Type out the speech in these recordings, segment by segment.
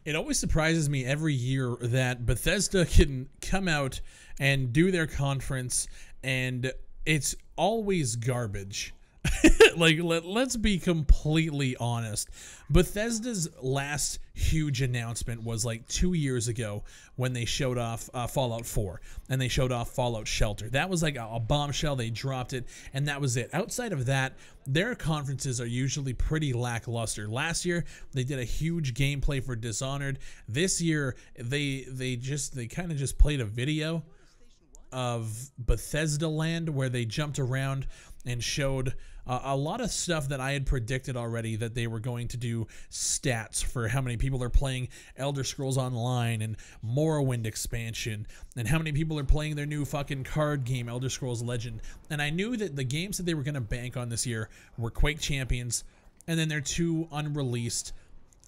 It always surprises me every year that Bethesda can come out and do their conference and it's always garbage. Like, let's be completely honest. Bethesda's last huge announcement was like 2 years ago when they showed off Fallout 4 and they showed off Fallout Shelter. That was like a bombshell. They dropped it and that was it. Outside of that, their conferences are usually pretty lackluster. Last year, they did a huge gameplay for Dishonored. This year, they kind of just played a video of Bethesda Land where they jumped around and showed a lot of stuff that I had predicted already, that they were going to do stats for how many people are playing Elder Scrolls Online and Morrowind expansion and how many people are playing their new fucking card game, Elder Scrolls Legend. And I knew that the games that they were going to bank on this year were Quake Champions and then their 2 unreleased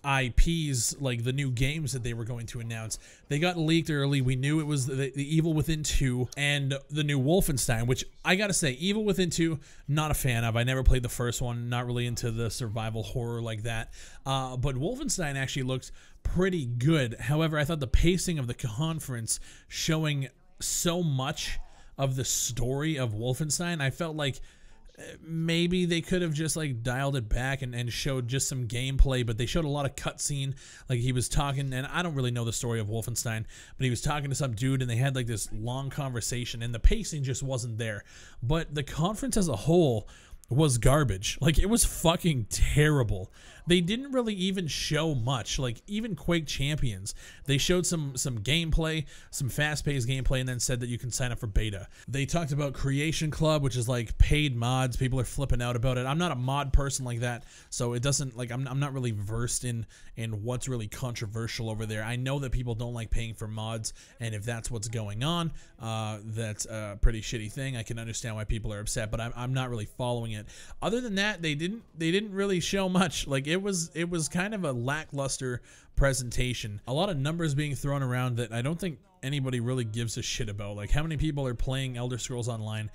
IPs, like the new games that they were going to announce. They got leaked early. We knew it was the Evil Within 2 and the new Wolfenstein, which I gotta say, Evil Within 2, not a fan of. I never played the first one, not really into the survival horror like that. But Wolfenstein actually looks pretty good. However, I thought the pacing of the conference showing so much of the story of Wolfenstein, I felt like maybe they could have just like dialed it back and showed just some gameplay, but they showed a lot of cutscene. Like he was talking, and I don't really know the story of Wolfenstein, but he was talking to some dude and they had like this long conversation and the pacing just wasn't there. But the conference as a whole was garbage. Like, it was fucking terrible. They didn't really even show much. Like, even Quake Champions, they showed some gameplay, some fast-paced gameplay, and then said that you can sign up for beta. They talked about Creation Club, which is like paid mods. People are flipping out about it. I'm not a mod person like that, so it doesn't, like, I'm not really versed in what's really controversial over there. I know that people don't like paying for mods, and if that's what's going on, that's a pretty shitty thing. I can understand why people are upset, but I'm not really following it. Other than that, they didn't really show much. Like, it was kind of a lackluster presentation. A lot of numbers being thrown around that I don't think anybody really gives a shit about. Like, how many people are playing Elder Scrolls Online?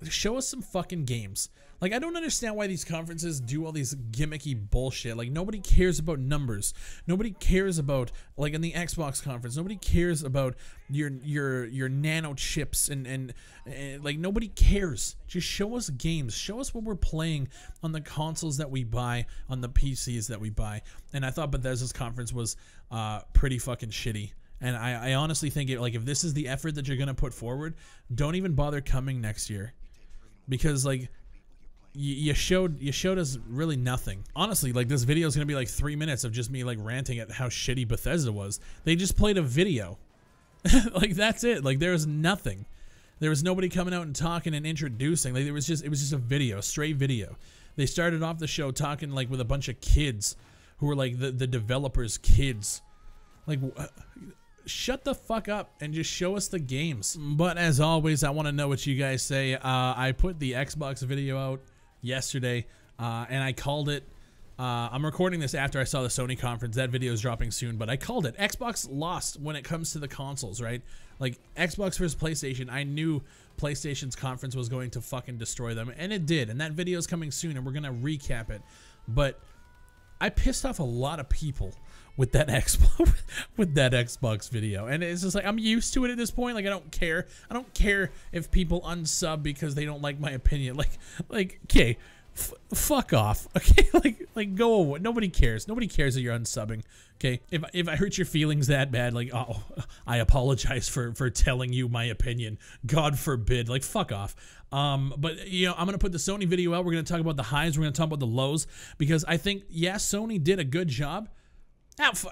Show us some fucking games. Like, I don't understand why these conferences do all these gimmicky bullshit. Like, nobody cares about numbers. Nobody cares about, like, in the Xbox conference, nobody cares about your nano chips and like, nobody cares. Just show us games. Show us what we're playing on the consoles that we buy, on the PCs that we buy. And I thought Bethesda's conference was pretty fucking shitty. And I honestly think, like, if this is the effort that you're going to put forward, don't even bother coming next year. Because, like, you showed us really nothing. Honestly, like, this video is going to be like 3 minutes of just me, like, ranting at how shitty Bethesda was. They just played a video. Like, that's it. Like, there was nothing. There was nobody coming out and talking and introducing. Like, it was just a video, a straight video. They started off the show talking, like, with a bunch of kids who were, like, the developers' kids. Like, shut the fuck up and just show us the games. But as always, I want to know what you guys say. I put the Xbox video out yesterday, and I called it. I'm recording this after I saw the Sony conference. That video is dropping soon, but I called it. Xbox lost when it comes to the consoles, right? Like, Xbox versus PlayStation, I knew PlayStation's conference was going to fucking destroy them, and it did. And that video is coming soon, and we're going to recap it. But I pissed off a lot of people with that Xbox video, and it's just like, I'm used to it at this point. Like, I don't care. I don't care if people unsub because they don't like my opinion. Like, okay, fuck off. Okay, like go away. Nobody cares. Nobody cares that you're unsubing. Okay, if I hurt your feelings that bad, like, oh, I apologize for telling you my opinion. God forbid. Like, fuck off. But, you know, I'm going to put the Sony video out. We're going to talk about the highs. We're going to talk about the lows, because I think, yeah, Sony did a good job.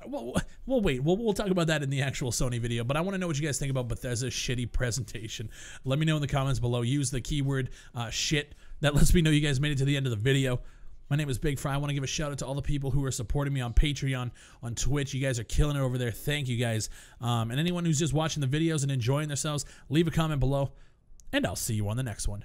We'll wait. We'll talk about that in the actual Sony video, but I want to know what you guys think about Bethesda's shitty presentation. Let me know in the comments below. Use the keyword shit. That lets me know you guys made it to the end of the video. My name is Big Fry. I want to give a shout out to all the people who are supporting me on Patreon, on Twitch. You guys are killing it over there. Thank you guys. And anyone who's just watching the videos and enjoying themselves, leave a comment below, and I'll see you on the next one.